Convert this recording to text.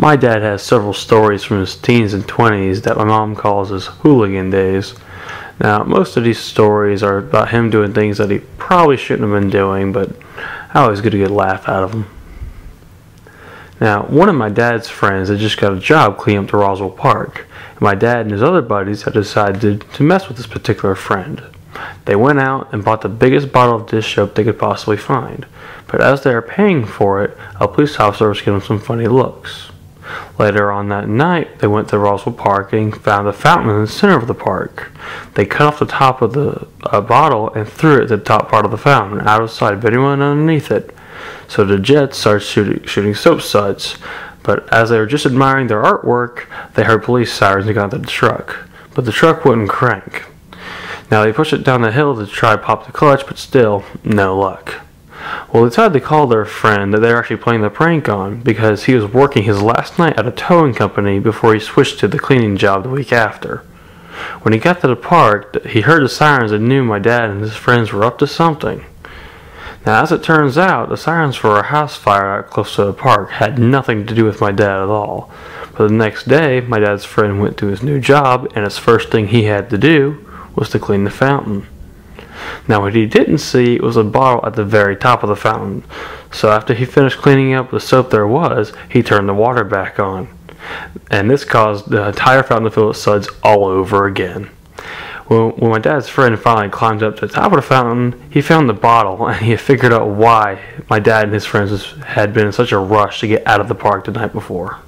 My dad has several stories from his teens and 20s that my mom calls his hooligan days. Now, most of these stories are about him doing things that he probably shouldn't have been doing, but I always get a good laugh out of them. Now, one of my dad's friends had just got a job cleaning up the Roswell Park, and my dad and his other buddies had decided to mess with this particular friend. They went out and bought the biggest bottle of dish soap they could possibly find, but as they were paying for it, a police officer was giving them some funny looks. Later on that night, they went to Roswell Park and found a fountain in the center of the park. They cut off the top of the bottle and threw it to the top part of the fountain, out of sight of anyone underneath it. So the Jets started shooting soap suds, but as they were just admiring their artwork, they heard police sirens and got into the truck. But the truck wouldn't crank. Now they pushed it down the hill to try to pop the clutch, but still, no luck. Well, they decided to call their friend that they were actually playing the prank on because he was working his last night at a towing company before he switched to the cleaning job the week after. When he got to the park, he heard the sirens and knew my dad and his friends were up to something. Now, as it turns out, the sirens for a house fire out close to the park had nothing to do with my dad at all. But the next day, my dad's friend went to his new job, and his first thing he had to do was to clean the fountain. Now, what he didn't see was a bottle at the very top of the fountain. So after he finished cleaning up the soap there was, he turned the water back on. And this caused the entire fountain to fill with suds all over again. When my dad's friend finally climbed up to the top of the fountain, he found the bottle and he had figured out why my dad and his friends had been in such a rush to get out of the park the night before.